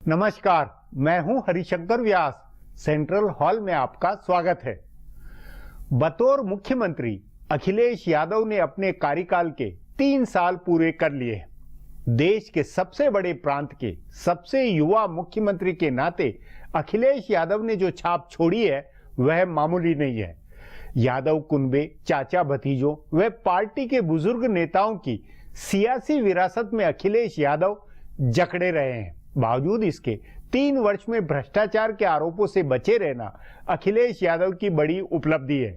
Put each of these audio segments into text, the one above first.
नमस्कार, मैं हूं हरिशंकर व्यास। सेंट्रल हॉल में आपका स्वागत है। बतौर मुख्यमंत्री अखिलेश यादव ने अपने कार्यकाल के 3 साल पूरे कर लिए। देश के सबसे बड़े प्रांत के सबसे युवा मुख्यमंत्री के नाते अखिलेश यादव ने जो छाप छोड़ी है वह मामूली नहीं है। यादव कुनबे, चाचा भतीजों व पार्टी के बुजुर्ग नेताओं की सियासी विरासत में अखिलेश यादव जकड़े रहे हैं। बावजूद इसके 3 वर्ष में भ्रष्टाचार के आरोपों से बचे रहना अखिलेश यादव की बड़ी उपलब्धि है।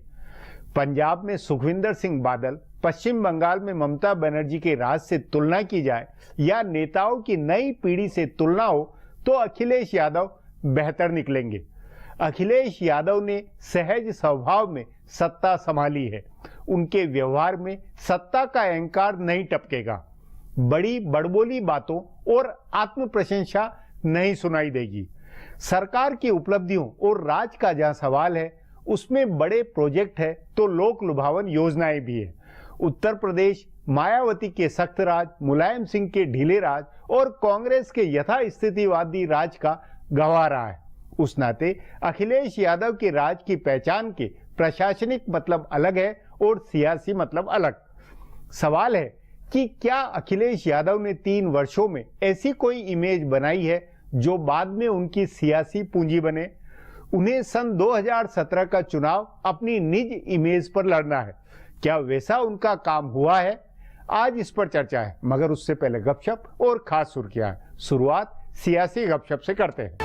पंजाब में सुखविंदर सिंह बादल, पश्चिम बंगाल में ममता बनर्जी के राज से तुलना की जाए या नेताओं की नई पीढ़ी से तुलना हो तो अखिलेश यादव बेहतर निकलेंगे। अखिलेश यादव ने सहज स्वभाव में सत्ता संभाली है। उनके व्यवहार में सत्ता का अहंकार नहीं टपकेगा। बड़ी बड़बोली बातों और आत्म प्रशंसा नहीं सुनाई देगी। सरकार की उपलब्धियों और राज का जहां सवाल है उसमें बड़े प्रोजेक्ट है तो लोक लुभावन योजनाएं भी है। उत्तर प्रदेश मायावती के सख्त राज, मुलायम सिंह के ढीले राज और कांग्रेस के यथास्थितिवादी राज का गवाह रहा है। उस नाते अखिलेश यादव के राज की पहचान के प्रशासनिक मतलब अलग है और सियासी मतलब अलग। सवाल है कि क्या अखिलेश यादव ने 3 वर्षों में ऐसी कोई इमेज बनाई है जो बाद में उनकी सियासी पूंजी बने। उन्हें सन 2017 का चुनाव अपनी निज इमेज पर लड़ना है। क्या वैसा उनका काम हुआ है? आज इस पर चर्चा है, मगर उससे पहले गपशप और खास सुर्खियां। शुरुआत सियासी गपशप से करते हैं।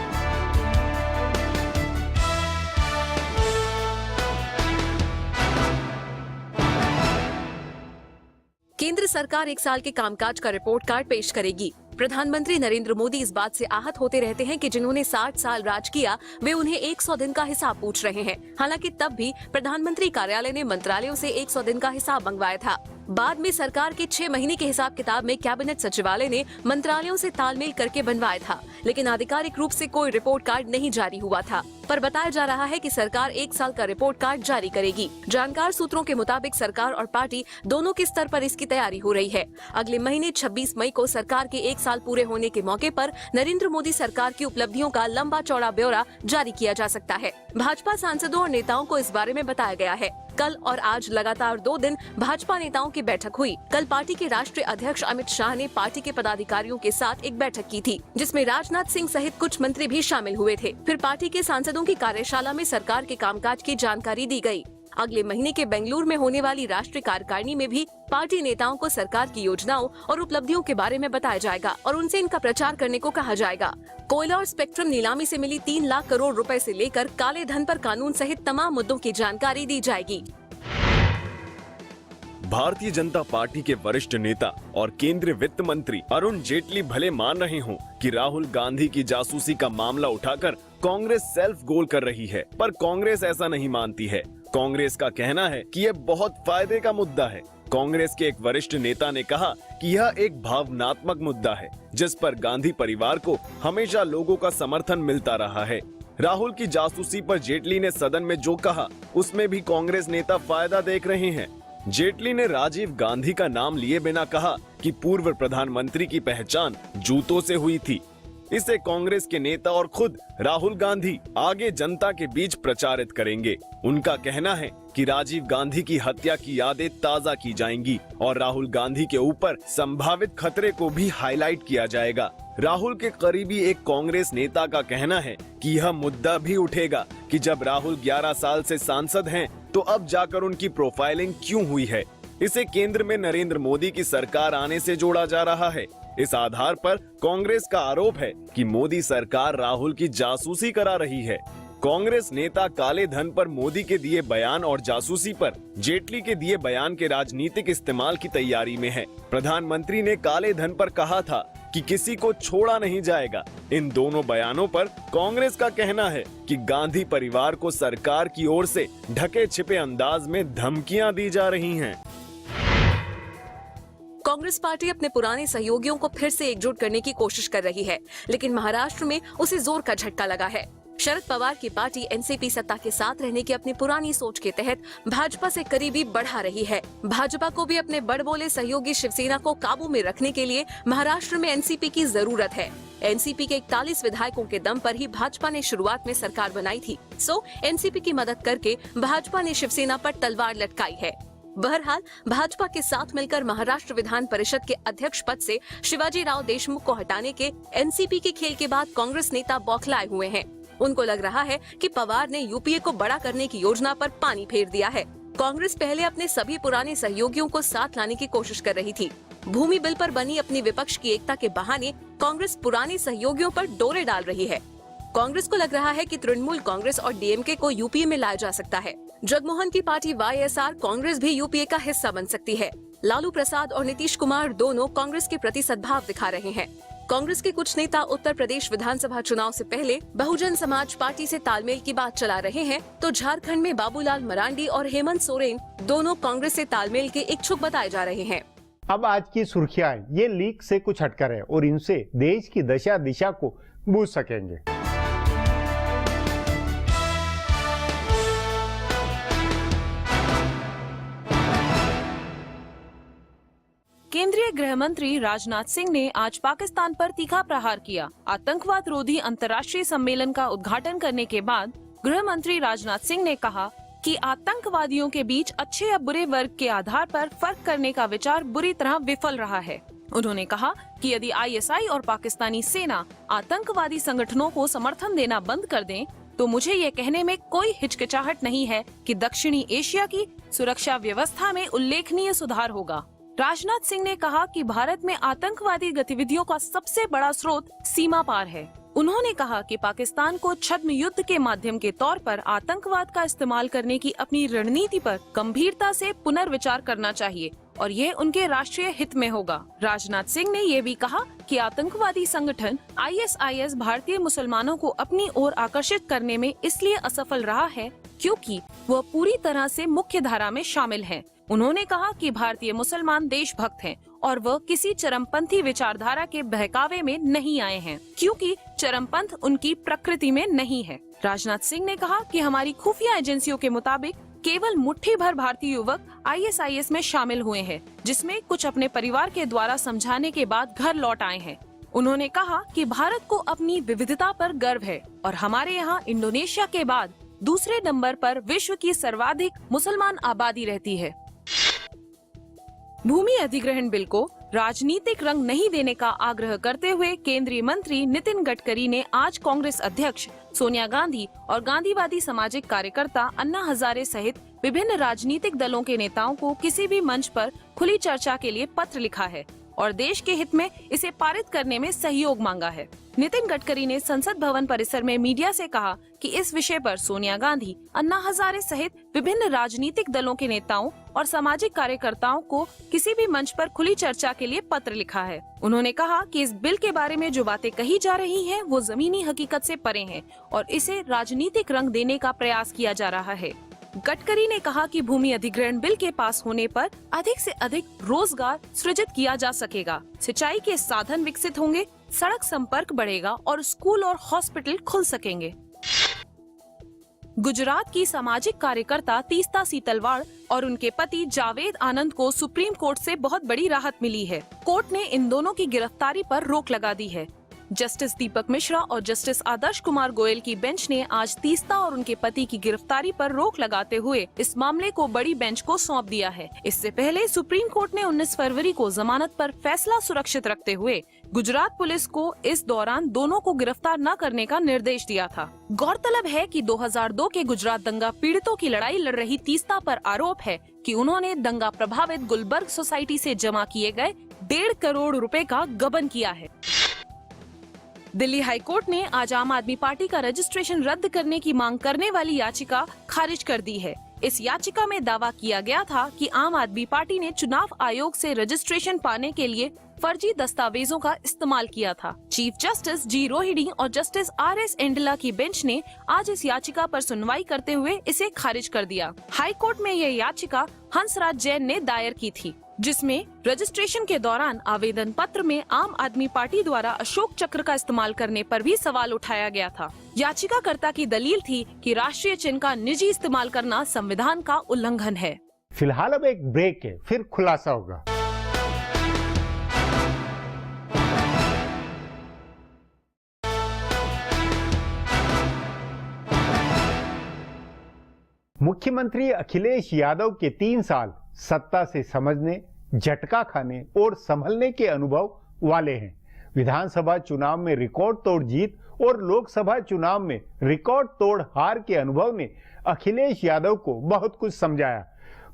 केंद्र सरकार 1 साल के कामकाज का रिपोर्ट कार्ड पेश करेगी। प्रधानमंत्री नरेंद्र मोदी इस बात से आहत होते रहते हैं कि जिन्होंने 60 साल राज किया वे उन्हें 100 दिन का हिसाब पूछ रहे हैं। हालांकि तब भी प्रधानमंत्री कार्यालय ने मंत्रालयों से 100 दिन का हिसाब मंगवाया था। बाद में सरकार के 6 महीने के हिसाब किताब में कैबिनेट सचिवालय ने मंत्रालयों से तालमेल करके बनवाया था, लेकिन आधिकारिक रूप से कोई रिपोर्ट कार्ड नहीं जारी हुआ था। पर बताया जा रहा है कि सरकार 1 साल का रिपोर्ट कार्ड जारी करेगी। जानकार सूत्रों के मुताबिक सरकार और पार्टी दोनों के स्तर पर इसकी तैयारी हो रही है। अगले महीने 26 मई को सरकार के 1 साल पूरे होने के मौके पर नरेंद्र मोदी सरकार की उपलब्धियों का लंबा चौड़ा ब्यौरा जारी किया जा सकता है। भाजपा सांसदों और नेताओं को इस बारे में बताया गया है। कल और आज लगातार 2 दिन भाजपा नेताओं की बैठक हुई। कल पार्टी के राष्ट्रीय अध्यक्ष अमित शाह ने पार्टी के पदाधिकारियों के साथ एक बैठक की थी, जिसमें राजनाथ सिंह सहित कुछ मंत्री भी शामिल हुए थे। फिर पार्टी के सांसदों की कार्यशाला में सरकार के कामकाज की जानकारी दी गई। अगले महीने के बेंगलुरु में होने वाली राष्ट्रीय कार्यकारिणी में भी पार्टी नेताओं को सरकार की योजनाओं और उपलब्धियों के बारे में बताया जाएगा और उनसे इनका प्रचार करने को कहा जाएगा। कोयला और स्पेक्ट्रम नीलामी से मिली 3 लाख करोड़ रुपए से लेकर काले धन पर कानून सहित तमाम मुद्दों की जानकारी दी जाएगी। भारतीय जनता पार्टी के वरिष्ठ नेता और केंद्रीय वित्त मंत्री अरुण जेटली भले मान रहे हों कि राहुल गांधी की जासूसी का मामला उठाकर कांग्रेस सेल्फ गोल कर रही है, पर कांग्रेस ऐसा नहीं मानती है। कांग्रेस का कहना है कि यह बहुत फायदे का मुद्दा है। कांग्रेस के एक वरिष्ठ नेता ने कहा कि यह एक भावनात्मक मुद्दा है जिस पर गांधी परिवार को हमेशा लोगों का समर्थन मिलता रहा है। राहुल की जासूसी पर जेटली ने सदन में जो कहा उसमें भी कांग्रेस नेता फायदा देख रहे हैं। जेटली ने राजीव गांधी का नाम लिए बिना कहा कि पूर्व प्रधानमंत्री की पहचान जूतों से हुई थी। इसे कांग्रेस के नेता और खुद राहुल गांधी आगे जनता के बीच प्रचारित करेंगे। उनका कहना है कि राजीव गांधी की हत्या की यादें ताजा की जाएंगी और राहुल गांधी के ऊपर संभावित खतरे को भी हाईलाइट किया जाएगा। राहुल के करीबी एक कांग्रेस नेता का कहना है कि यह मुद्दा भी उठेगा कि जब राहुल 11 साल से सांसद हैं, तो अब जाकर उनकी प्रोफाइलिंग क्यों हुई है। इसे केंद्र में नरेंद्र मोदी की सरकार आने से जोड़ा जा रहा है। इस आधार पर कांग्रेस का आरोप है कि मोदी सरकार राहुल की जासूसी करा रही है। कांग्रेस नेता काले धन पर मोदी के दिए बयान और जासूसी पर जेटली के दिए बयान के राजनीतिक इस्तेमाल की तैयारी में है। प्रधानमंत्री ने काले धन पर कहा था कि किसी को छोड़ा नहीं जाएगा। इन दोनों बयानों पर कांग्रेस का कहना है कि गांधी परिवार को सरकार की ओर से ढके छिपे अंदाज में धमकियां दी जा रही हैं। कांग्रेस पार्टी अपने पुराने सहयोगियों को फिर से एकजुट करने की कोशिश कर रही है, लेकिन महाराष्ट्र में उसे जोर का झटका लगा है। शरद पवार की पार्टी एनसीपी सत्ता के साथ रहने की अपनी पुरानी सोच के तहत भाजपा से करीबी बढ़ा रही है। भाजपा को भी अपने बड़बोले सहयोगी शिवसेना को काबू में रखने के लिए महाराष्ट्र में एनसीपी की जरूरत है। एनसीपी के 41 विधायकों के दम पर ही भाजपा ने शुरुआत में सरकार बनाई थी। सो एनसीपी की मदद करके भाजपा ने शिवसेना पर तलवार लटकाई है। बहरहाल भाजपा के साथ मिलकर महाराष्ट्र विधान परिषद के अध्यक्ष पद से शिवाजी राव देशमुख को हटाने के एनसीपी के खेल के बाद कांग्रेस नेता बौखलाए हुए हैं। उनको लग रहा है कि पवार ने यूपीए को बड़ा करने की योजना पर पानी फेर दिया है। कांग्रेस पहले अपने सभी पुराने सहयोगियों को साथ लाने की कोशिश कर रही थी। भूमि बिल पर बनी अपनी विपक्ष की एकता के बहाने कांग्रेस पुराने सहयोगियों पर डोरे डाल रही है। कांग्रेस को लग रहा है कि तृणमूल कांग्रेस और डीएमके को यूपीए में लाया जा सकता है। जगमोहन की पार्टी वाईएसआर कांग्रेस भी यूपीए का हिस्सा बन सकती है। लालू प्रसाद और नीतीश कुमार दोनों कांग्रेस के प्रति सद्भाव दिखा रहे हैं। कांग्रेस के कुछ नेता उत्तर प्रदेश विधानसभा चुनाव से पहले बहुजन समाज पार्टी से तालमेल की बात चला रहे हैं, तो झारखंड में बाबूलाल मरांडी और हेमंत सोरेन दोनों कांग्रेस से तालमेल के इच्छुक बताए जा रहे हैं। अब आज की सुर्खियां ये लीक से कुछ हटकर है और इनसे देश की दशा दिशा को बूझ सकेंगे। केंद्रीय गृह मंत्री राजनाथ सिंह ने आज पाकिस्तान पर तीखा प्रहार किया। आतंकवाद रोधी अंतर्राष्ट्रीय सम्मेलन का उद्घाटन करने के बाद गृह मंत्री राजनाथ सिंह ने कहा कि आतंकवादियों के बीच अच्छे या बुरे वर्ग के आधार पर फर्क करने का विचार बुरी तरह विफल रहा है। उन्होंने कहा कि यदि आईएसआई और पाकिस्तानी सेना आतंकवादी संगठनों को समर्थन देना बंद कर दें, तो मुझे ये कहने में कोई हिचकिचाहट नहीं है कि दक्षिणी एशिया की सुरक्षा व्यवस्था में उल्लेखनीय सुधार होगा। राजनाथ सिंह ने कहा कि भारत में आतंकवादी गतिविधियों का सबसे बड़ा स्रोत सीमा पार है। उन्होंने कहा कि पाकिस्तान को छद्म युद्ध के माध्यम के तौर पर आतंकवाद का इस्तेमाल करने की अपनी रणनीति पर गंभीरता से पुनर्विचार करना चाहिए और यह उनके राष्ट्रीय हित में होगा। राजनाथ सिंह ने ये भी कहा कि आतंकवादी संगठन आईएसआईएस भारतीय मुसलमानों को अपनी ओर आकर्षित करने में इसलिए असफल रहा है क्योंकि वह पूरी तरह से मुख्य धारा में शामिल है। उन्होंने कहा कि भारतीय मुसलमान देशभक्त हैं और वह किसी चरमपंथी विचारधारा के बहकावे में नहीं आए हैं, क्योंकि चरमपंथ उनकी प्रकृति में नहीं है। राजनाथ सिंह ने कहा कि हमारी खुफिया एजेंसियों के मुताबिक केवल मुट्ठी भर भारतीय युवक आईएसआईएस में शामिल हुए हैं, जिसमें कुछ अपने परिवार के द्वारा समझाने के बाद घर लौट आए हैं। उन्होंने कहा कि भारत को अपनी विविधता पर गर्व है और हमारे यहाँ इंडोनेशिया के बाद दूसरे नंबर पर विश्व की सर्वाधिक मुसलमान आबादी रहती है। भूमि अधिग्रहण बिल को राजनीतिक रंग नहीं देने का आग्रह करते हुए केंद्रीय मंत्री नितिन गडकरी ने आज कांग्रेस अध्यक्ष सोनिया गांधी और गांधीवादी सामाजिक कार्यकर्ता अन्ना हजारे सहित विभिन्न राजनीतिक दलों के नेताओं को किसी भी मंच पर खुली चर्चा के लिए पत्र लिखा है और देश के हित में इसे पारित करने में सहयोग मांगा है। नितिन गडकरी ने संसद भवन परिसर में मीडिया से कहा कि इस विषय पर सोनिया गांधी, अन्ना हजारे सहित विभिन्न राजनीतिक दलों के नेताओं और सामाजिक कार्यकर्ताओं को किसी भी मंच पर खुली चर्चा के लिए पत्र लिखा है। उन्होंने कहा कि इस बिल के बारे में जो बातें कही जा रही हैं, वो जमीनी हकीकत से परे हैं और इसे राजनीतिक रंग देने का प्रयास किया जा रहा है। गडकरी ने कहा कि भूमि अधिग्रहण बिल के पास होने पर अधिक से अधिक रोजगार सृजित किया जा सकेगा, सिंचाई के साधन विकसित होंगे, सड़क संपर्क बढ़ेगा और स्कूल और हॉस्पिटल खुल सकेंगे। गुजरात की सामाजिक कार्यकर्ता तीस्ता सीतलवाड़ और उनके पति जावेद आनंद को सुप्रीम कोर्ट से बहुत बड़ी राहत मिली है। कोर्ट ने इन दोनों की गिरफ्तारी पर रोक लगा दी है। जस्टिस दीपक मिश्रा और जस्टिस आदर्श कुमार गोयल की बेंच ने आज तीस्ता और उनके पति की गिरफ्तारी पर रोक लगाते हुए इस मामले को बड़ी बेंच को सौंप दिया है। इससे पहले सुप्रीम कोर्ट ने 19 फरवरी को जमानत पर फैसला सुरक्षित रखते हुए गुजरात पुलिस को इस दौरान दोनों को गिरफ्तार न करने का निर्देश दिया था। गौरतलब है कि 2002 के गुजरात दंगा पीड़ितों की लड़ाई लड़ रही तीस्ता पर आरोप है कि उन्होंने दंगा प्रभावित गुलबर्ग सोसाइटी से जमा किए गए 1.5 करोड़ रुपए का गबन किया है। दिल्ली हाईकोर्ट ने आज आम आदमी पार्टी का रजिस्ट्रेशन रद्द करने की मांग करने वाली याचिका खारिज कर दी है। इस याचिका में दावा किया गया था कि आम आदमी पार्टी ने चुनाव आयोग से रजिस्ट्रेशन पाने के लिए फर्जी दस्तावेजों का इस्तेमाल किया था। चीफ जस्टिस जी रोहिणी और जस्टिस RS एंडला की बेंच ने आज इस याचिका पर सुनवाई करते हुए इसे खारिज कर दिया। हाई कोर्ट में यह याचिका हंसराज जैन ने दायर की थी, जिसमें रजिस्ट्रेशन के दौरान आवेदन पत्र में आम आदमी पार्टी द्वारा अशोक चक्र का इस्तेमाल करने पर भी सवाल उठाया गया था। याचिकाकर्ता की दलील थी कि राष्ट्रीय चिन्ह का निजी इस्तेमाल करना संविधान का उल्लंघन है। फिलहाल अब एक ब्रेक है, फिर खुलासा होगा। मुख्यमंत्री अखिलेश यादव के 3 साल सत्ता से समझने, झटका खाने और संभलने के अनुभव वाले हैं। विधानसभा चुनाव में रिकॉर्ड तोड़ जीत और लोकसभा चुनाव में रिकॉर्ड तोड़ हार के अनुभव ने अखिलेश यादव को बहुत कुछ समझाया,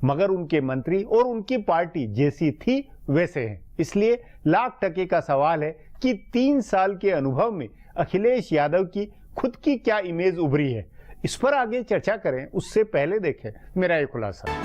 मगर उनके मंत्री और उनकी पार्टी जैसी थी वैसे हैं। इसलिए लाख टके का सवाल है कि 3 साल के अनुभव में अखिलेश यादव की खुद की क्या इमेज उभरी है। इस पर आगे चर्चा करें, उससे पहले देखें मेरा ये खुलासा।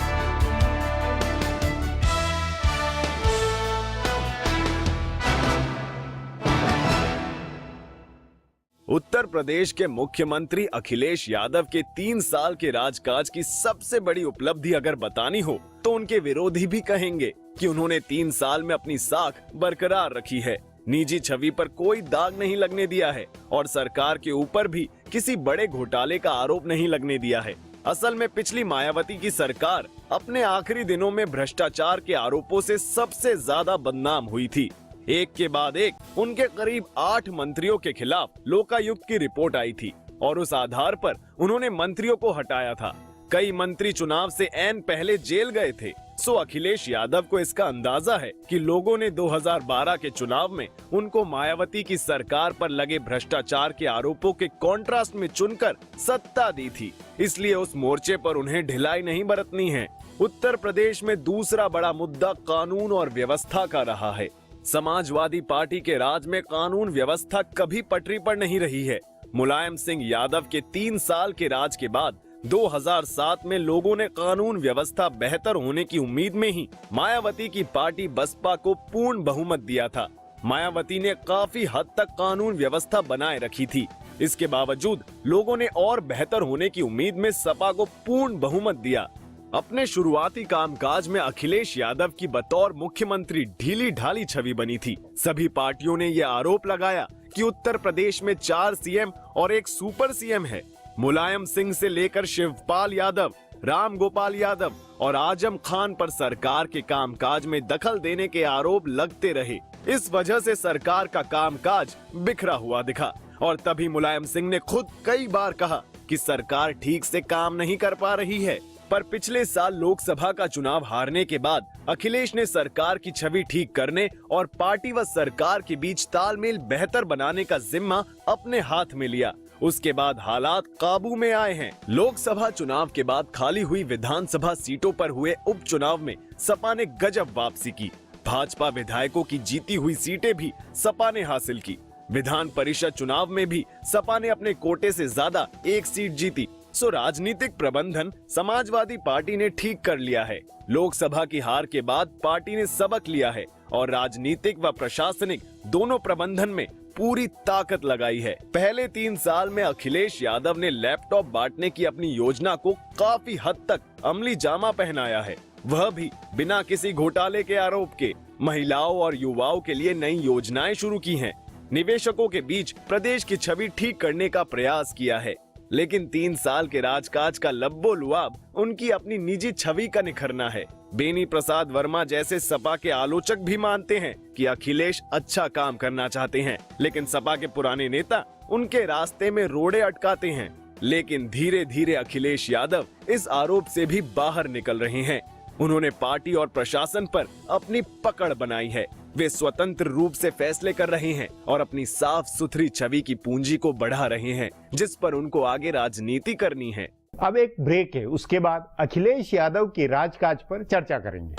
उत्तर प्रदेश के मुख्यमंत्री अखिलेश यादव के 3 साल के राजकाज की सबसे बड़ी उपलब्धि अगर बतानी हो तो उनके विरोधी भी कहेंगे कि उन्होंने 3 साल में अपनी साख बरकरार रखी है, निजी छवि पर कोई दाग नहीं लगने दिया है और सरकार के ऊपर भी किसी बड़े घोटाले का आरोप नहीं लगने दिया है। असल में पिछली मायावती की सरकार अपने आखिरी दिनों में भ्रष्टाचार के आरोपों से सबसे ज्यादा बदनाम हुई थी। एक के बाद एक उनके करीब 8 मंत्रियों के खिलाफ लोकायुक्त की रिपोर्ट आई थी और उस आधार पर उन्होंने मंत्रियों को हटाया था। कई मंत्री चुनाव से ऐन पहले जेल गए थे। सो अखिलेश यादव को इसका अंदाजा है कि लोगों ने 2012 के चुनाव में उनको मायावती की सरकार पर लगे भ्रष्टाचार के आरोपों के कॉन्ट्रास्ट में चुनकर सत्ता दी थी, इसलिए उस मोर्चे पर उन्हें ढिलाई नहीं बरतनी है। उत्तर प्रदेश में दूसरा बड़ा मुद्दा कानून और व्यवस्था का रहा है। समाजवादी पार्टी के राज में कानून व्यवस्था कभी पटरी पर नहीं रही है। मुलायम सिंह यादव के 3 साल के राज के बाद 2007 में लोगों ने कानून व्यवस्था बेहतर होने की उम्मीद में ही मायावती की पार्टी बसपा को पूर्ण बहुमत दिया था। मायावती ने काफी हद तक कानून व्यवस्था बनाए रखी थी। इसके बावजूद लोगों ने और बेहतर होने की उम्मीद में सपा को पूर्ण बहुमत दिया। अपने शुरुआती कामकाज में अखिलेश यादव की बतौर मुख्यमंत्री ढीली ढाली छवि बनी थी। सभी पार्टियों ने यह आरोप लगाया कि उत्तर प्रदेश में 4 सीएम और एक सुपर सीएम है। मुलायम सिंह से लेकर शिवपाल यादव, राम गोपाल यादव और आजम खान पर सरकार के कामकाज में दखल देने के आरोप लगते रहे। इस वजह से सरकार का कामकाज बिखरा हुआ दिखा और तभी मुलायम सिंह ने खुद कई बार कहा कि सरकार ठीक से काम नहीं कर पा रही है। पर पिछले साल लोकसभा का चुनाव हारने के बाद अखिलेश ने सरकार की छवि ठीक करने और पार्टी व सरकार के बीच तालमेल बेहतर बनाने का जिम्मा अपने हाथ में लिया। उसके बाद हालात काबू में आए हैं। लोकसभा चुनाव के बाद खाली हुई विधानसभा सीटों पर हुए उपचुनाव में सपा ने गजब वापसी की। भाजपा विधायकों की जीती हुई सीटें भी सपा ने हासिल की। विधान परिषद चुनाव में भी सपा ने अपने कोटे से ज्यादा एक सीट जीती। सो राजनीतिक प्रबंधन समाजवादी पार्टी ने ठीक कर लिया है। लोकसभा की हार के बाद पार्टी ने सबक लिया है और राजनीतिक व प्रशासनिक दोनों प्रबंधन में पूरी ताकत लगाई है। पहले 3 साल में अखिलेश यादव ने लैपटॉप बांटने की अपनी योजना को काफी हद तक अमली जामा पहनाया है, वह भी बिना किसी घोटाले के आरोप के। महिलाओं और युवाओं के लिए नई योजनाएं शुरू की हैं। निवेशकों के बीच प्रदेश की छवि ठीक करने का प्रयास किया है। लेकिन 3 साल के राजकाज का लब्बो लुआब उनकी अपनी निजी छवि का निखरना है। बेनी प्रसाद वर्मा जैसे सपा के आलोचक भी मानते हैं कि अखिलेश अच्छा काम करना चाहते हैं, लेकिन सपा के पुराने नेता उनके रास्ते में रोड़े अटकाते हैं। लेकिन धीरे धीरे अखिलेश यादव इस आरोप से भी बाहर निकल रहे हैं। उन्होंने पार्टी और प्रशासन पर अपनी पकड़ बनाई है। वे स्वतंत्र रूप से फैसले कर रहे हैं और अपनी साफ सुथरी छवि की पूंजी को बढ़ा रहे हैं, जिस पर उनको आगे राजनीति करनी है। अब एक ब्रेक है, उसके बाद अखिलेश यादव के राजकाज पर चर्चा करेंगे।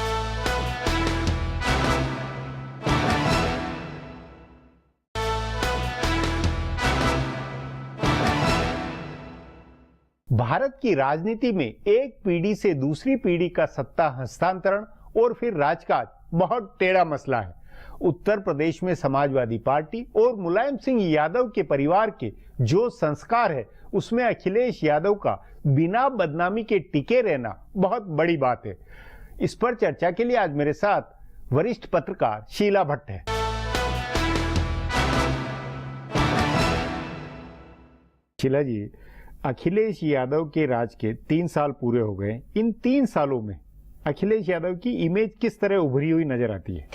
भारत की राजनीति में एक पीढ़ी से दूसरी पीढ़ी का सत्ता हस्तांतरण और फिर राजकाज बहुत टेढ़ा मसला है। उत्तर प्रदेश में समाजवादी पार्टी और मुलायम सिंह यादव के परिवार के जो संस्कार है, उसमें अखिलेश यादव का बिना बदनामी के टिके रहना बहुत बड़ी बात है। इस पर चर्चा के लिए आज मेरे साथ वरिष्ठ पत्रकार शीला भट्ट है। शीला जी, अखिलेश यादव के राज के 3 साल पूरे हो गए। इन 3 सालों में अखिलेश यादव की इमेज किस तरह उभरी हुई नजर आती है?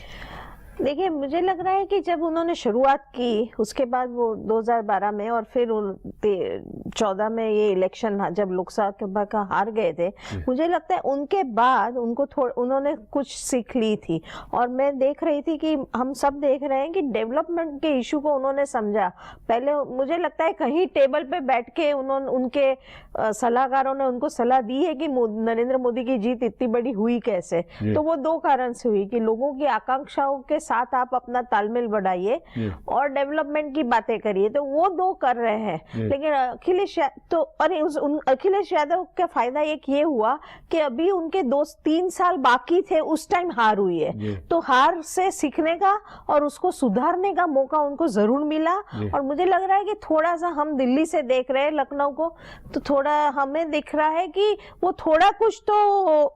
देखिए, मुझे लग रहा है कि जब उन्होंने शुरुआत की उसके बाद वो 2012 में और फिर 14 में ये इलेक्शन जब लोकसभा का हार गए थे, मुझे लगता है उनके बाद उनको उन्होंने कुछ सीख ली थी। और मैं देख रही थी कि हम सब देख रहे हैं कि डेवलपमेंट के इशू को उन्होंने समझा। पहले मुझे लगता है कहीं टेबल पे बैठ के उनके सलाहकारों ने उनको सलाह दी है कि नरेंद्र मोदी की जीत इतनी बड़ी हुई कैसे। तो वो 2 कारण से हुई कि लोगों की आकांक्षाओं के साथ आप अपना तालमेल बढ़ाइए और डेवलपमेंट की बातें करिए, तो वो 2 कर रहे हैं। लेकिन अखिलेश यादव का फायदा एक ये हुआ कि अभी उनके 2-3 साल बाकी थे, उस टाइम हार हुई है, तो हार से सीखने का और उसको सुधारने का मौका उनको जरूर मिला। और मुझे लग रहा है कि थोड़ा सा हम दिल्ली से देख रहे हैं लखनऊ को, तो थोड़ा हमें दिख रहा है कि वो थोड़ा कुछ तो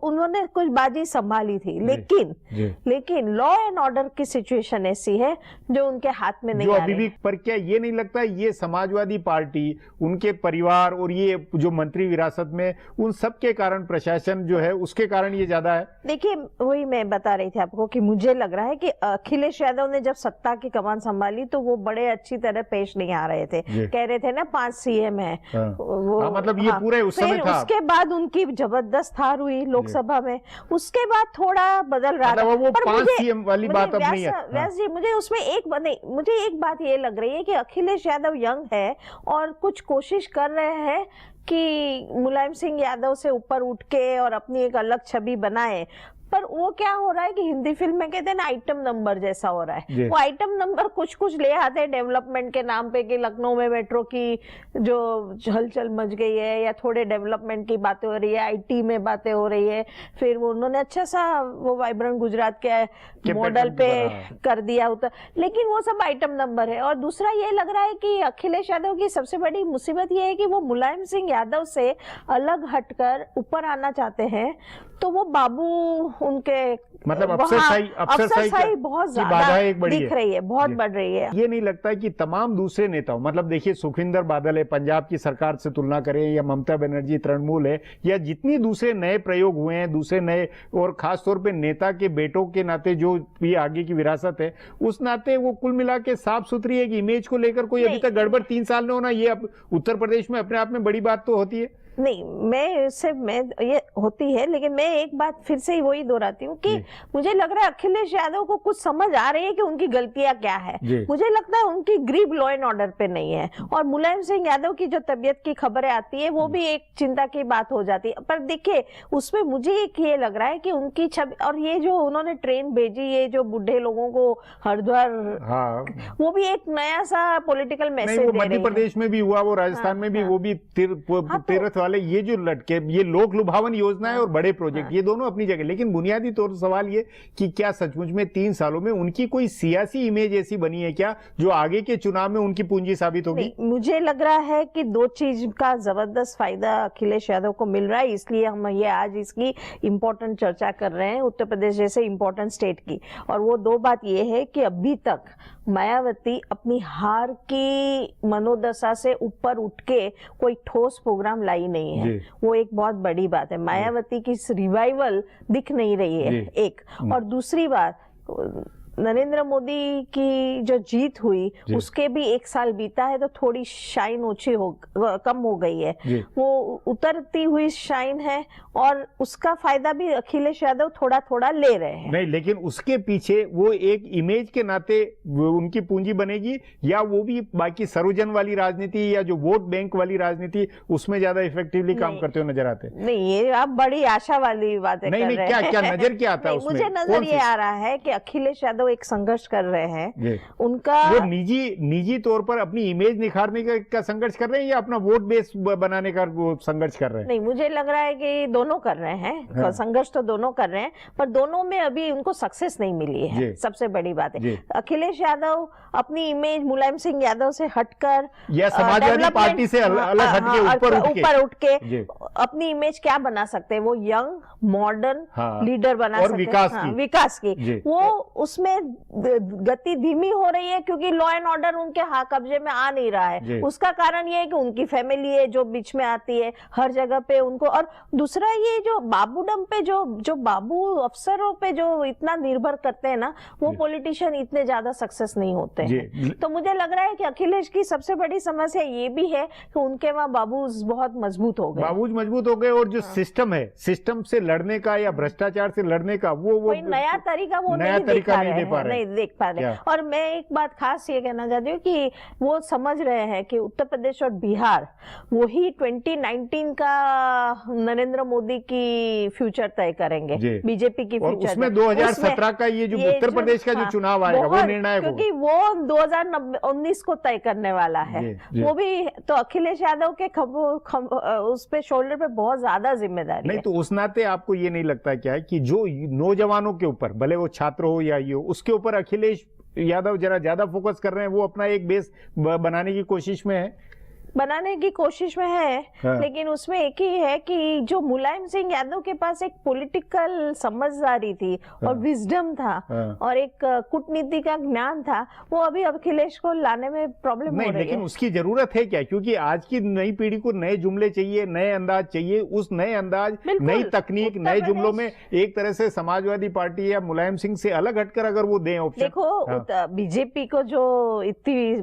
उन्होंने कुछ बाजी संभाली थी, लेकिन लॉ एंड ऑर्डर की सिचुएशन ऐसी है जो उनके हाथ में नहीं जो आ अभी रही। भी। पर क्या ये नहीं लगता ये समाजवादी पार्टी, उनके परिवार और ये जो मंत्री विरासत में, उन सब के कारण प्रशासन जो है उसके कारण ये ज्यादा है? देखिए, वही मैं बता रही थी आपको कि मुझे लग रहा है कि अखिलेश यादव ने जब सत्ता की कमान संभाली तो वो बड़े अच्छी तरह पेश नहीं आ रहे थे। कह रहे थे ना 5 CM है। वो मतलब ये पूरे उस समय था। उसके बाद उनकी जबरदस्त हार हुई लोकसभा में, उसके बाद थोड़ा बदल रहा था। वो पर 5 मुझे- CM वाली बात अब नहीं है। व्यास जी, मुझे उसमें मुझे एक बात ये लग रही है कि अखिलेश यादव यंग है और कुछ कोशिश कर रहे हैं कि मुलायम सिंह यादव से ऊपर उठ के और अपनी एक अलग छवि बनाए। पर वो क्या हो रहा है कि हिंदी फिल्म में कहते हैं ना आइटम नंबर जैसा हो रहा है। वो आइटम नंबर कुछ ले आते हैं डेवलपमेंट के नाम पे कि लखनऊ में मेट्रो की जो हलचल मच गई है या थोड़े डेवलपमेंट की बातें हो रही है, IT में बातें हो रही है। फिर वो उन्होंने अच्छा सा वो वाइब्रेंट गुजरात के मॉडल पे कर दिया होता, लेकिन वो सब आइटम नंबर है। और दूसरा ये लग रहा है कि अखिलेश यादव की सबसे बड़ी मुसीबत ये है कि वो मुलायम सिंह यादव से अलग हटकर ऊपर आना चाहते हैं, तो वो बाबू उनके मतलब अफसरशाही बहुत की ज्यादा बाधाएं एक बड़ी दिख रही है, बहुत बढ़ रही है। ये नहीं लगता कि तमाम दूसरे नेताओं, मतलब देखिए सुखविंदर बादल है, पंजाब की सरकार से तुलना करें, या ममता बनर्जी तृणमूल है, या जितनी दूसरे नए प्रयोग हुए हैं, दूसरे नए, और खासतौर पे नेता के बेटों के नाते जो भी आगे की विरासत है, उस नाते वो कुल मिला के साफ सुथरी है कि इमेज को लेकर कोई अभी तक गड़बड़ 3 साल में होना, ये अब उत्तर प्रदेश में अपने आप में बड़ी बात तो होती है। नहीं, मैं ये होती है, लेकिन मैं एक बात फिर से वही दोहराती हूँ कि मुझे लग रहा है अखिलेश यादव को कुछ समझ आ रही है कि उनकी गलतियां क्या है। मुझे लगता है उनकी ग्रिप लॉ एंड ऑर्डर पे नहीं है। और मुलायम सिंह यादव की जो तबीयत की खबरें आती है वो भी एक चिंता की बात हो जाती है। पर देखिए, उसमें मुझे एक ये लग रहा है कि उनकी छवि, और ये जो उन्होंने ट्रेन भेजी, ये जो बूढ़े लोगों को हरिद्वार, वो भी एक नया सा पॉलिटिकल मैसेज दे रही है। मध्य प्रदेश में भी हुआ, वो राजस्थान में भी, वो भी तीर्थ वाले, ये जो लटके, ये लोक लुभावन योजना है और बड़े प्रोजेक्ट, ये दोनों अपनी जगह। लेकिन बुनियादी तौर पर सवाल ये कि क्या सचमुच में 3 सालों में उनकी कोई सियासी इमेज ऐसी बनी है क्या जो आगे के चुनाव में उनकी पूंजी साबित होगी? मुझे लग रहा है कि 2 चीज का जबरदस्त फायदा अखिलेश यादव को मिल रहा है, इसलिए हम ये आज इसकी इंपॉर्टेंट चर्चा कर रहे हैं, उत्तर प्रदेश जैसे इंपॉर्टेंट स्टेट की। और वो 2 बात ये है कि अभी तक मायावती अपनी हार की मनोदशा से ऊपर उठ के कोई ठोस प्रोग्राम लाई नहीं है। वो एक बहुत बड़ी बात है। मायावती की रिवाइवल दिख नहीं रही है, एक। और दूसरी बात, नरेंद्र मोदी की जो जीत हुई उसके भी 1 साल बीता है, तो थोड़ी शाइन कम हो गई है, वो उतरती हुई शाइन है, और उसका फायदा भी अखिलेश यादव थोड़ा थोड़ा ले रहे हैं। नहीं, लेकिन उसके पीछे वो एक इमेज के नाते उनकी पूंजी बनेगी, या वो भी बाकी सर्वजन वाली राजनीति या जो वोट बैंक वाली राजनीति, उसमें ज्यादा इफेक्टिवली काम करते हुए नजर आते? नहीं, ये आप बड़ी आशा वाली बातें कर रहे हैं। क्या नजर क्या आता है उसमें? मुझे नजर ये आ रहा है कि अखिलेश यादव एक संघर्ष कर रहे हैं। उनका वो निजी तौर पर अपनी इमेज निखारने का संघर्ष कर रहे हैं, या अपना वोट बेस बनाने का वो संघर्ष कर रहे हैं? नहीं, मुझे लग रहा है कि दोनों कर रहे हैं। संघर्ष तो दोनों कर रहे हैं, पर दोनों में अभी उनको सक्सेस नहीं मिली है, सबसे बड़ी बात है। अखिलेश यादव अपनी इमेज मुलायम सिंह यादव से हटकर, या समाजवादी पार्टी से अलग हटके ऊपर उठ के अपनी इमेज क्या बना सकते हैं? वो यंग मॉडर्न लीडर बना सकते हैं, विकास की। वो उसमें गति धीमी हो रही है क्योंकि लॉ एंड ऑर्डर उनके कब्जे में आ नहीं रहा है। उसका कारण ये है कि उनकी फैमिली है जो बीच में आती है हर जगह पे उनको, और दूसरा ये जो बाबूडम पे जो बाबू अफसरों पे जो इतना निर्भर करते हैं ना, वो पॉलिटिशियन इतने ज्यादा सक्सेस नहीं होते हैं। तो मुझे लग रहा है कि अखिलेश की सबसे बड़ी समस्या ये भी है कि उनके वहाँ बाबूज बहुत मजबूत हो गए, और जो सिस्टम है, सिस्टम से लड़ने का या भ्रष्टाचार से लड़ने का वो कोई नया तरीका वो नहीं देख पा रहे। और मैं एक बात खास ये कहना चाहती हूँ कि वो समझ रहे हैं कि उत्तर प्रदेश और बिहार वही 2019 का नरेंद्र मोदी की फ्यूचर तय करेंगे, बीजेपी की फ्यूचर। उसमें 2017 का ये जो उत्तर प्रदेश का जो चुनाव आएगा वो निर्णायक होगा, क्योंकि वो 2019 को तय करने वाला है। वो भी तो अखिलेश यादव के उस पे शोल्डर पे बहुत ज्यादा जिम्मेदारी नहीं। तो उस नाते आपको ये नहीं लगता क्या है कि जो नौजवानों के ऊपर, भले वो छात्र हो या ये हो, उसके ऊपर अखिलेश यादव जरा ज्यादा फोकस कर रहे हैं, वो अपना एक बेस बनाने की कोशिश में है? हाँ। लेकिन उसमें एक ही है कि जो मुलायम सिंह यादव के पास एक पॉलिटिकल समझदारी थी और विजडम था और एक कूटनीति का ज्ञान था, वो अभी अखिलेश को लाने में प्रॉब्लम हो रही है। लेकिन उसकी जरूरत है क्या? क्योंकि आज की नई पीढ़ी को नए जुमले चाहिए, नए अंदाज चाहिए। उस नए अंदाज, नई तकनीक, नए जुमलों में एक तरह से समाजवादी पार्टी या मुलायम सिंह से अलग हटकर अगर वो दें ऑप्शन। देखो बीजेपी को जो इतनी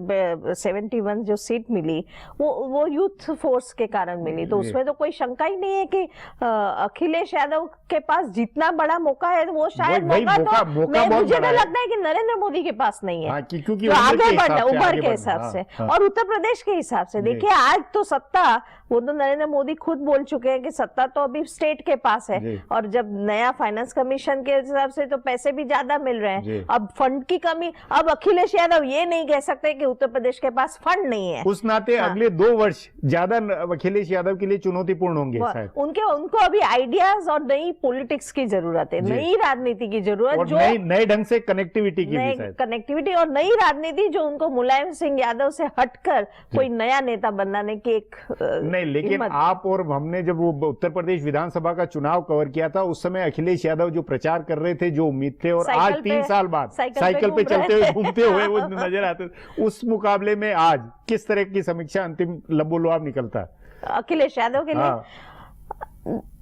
71 जो सीट मिली वो यूथ फोर्स के कारण मिली, तो उसमें तो कोई शंका ही नहीं है कि अखिलेश यादव के पास जितना बड़ा मौका है वो शायद मुझे तो लगता है कि नरेंद्र मोदी के पास नहीं है, क्योंकि तो आगे बढ़ना उम्र के हिसाब से और उत्तर प्रदेश के हिसाब से। देखिए आज तो सत्ता, वो तो नरेंद्र मोदी खुद बोल चुके हैं कि सत्ता तो अभी स्टेट के पास है, और जब नया फाइनेंस कमीशन के हिसाब से तो पैसे भी ज्यादा मिल रहे हैं। अब फंड की कमी, अब अखिलेश यादव ये नहीं कह सकते कि उत्तर प्रदेश के पास फंड नहीं है। उस नाते अगले 2 वर्ष ज्यादा अखिलेश यादव के लिए चुनौतीपूर्ण होंगे शायद। उनको अभी आइडियाज और नई पॉलिटिक्स की जरूरत है, नई राजनीति की जरूरत, और जो नए ढंग से कनेक्टिविटी की कनेक्टिविटी और नई राजनीति जो उनको मुलायम सिंह यादव से हटकर कोई नया नेता बनाने की एक नहीं। लेकिन आप और हमने जब वो उत्तर प्रदेश विधानसभा का चुनाव कवर किया था, उस समय अखिलेश यादव जो प्रचार कर रहे थे, जो उम्मीद थे, और आज 3 साल बाद साइकिल पे चलते हुए घूमते हुए वो नजर आते, उस मुकाबले में आज किस तरह की समीक्षा अंतिम लबोलुआब निकलता है अखिलेश यादव के लिए?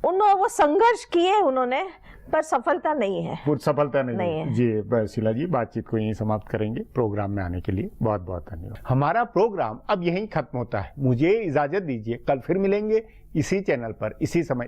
उन्होंने वो संघर्ष किए उन्होंने, पर सफलता नहीं है। सफलता नहीं है। जी शीला जी, बातचीत को यहीं समाप्त करेंगे। प्रोग्राम में आने के लिए बहुत बहुत धन्यवाद। हमारा प्रोग्राम अब यहीं खत्म होता है, मुझे इजाजत दीजिए। कल फिर मिलेंगे इसी चैनल पर, इसी समय।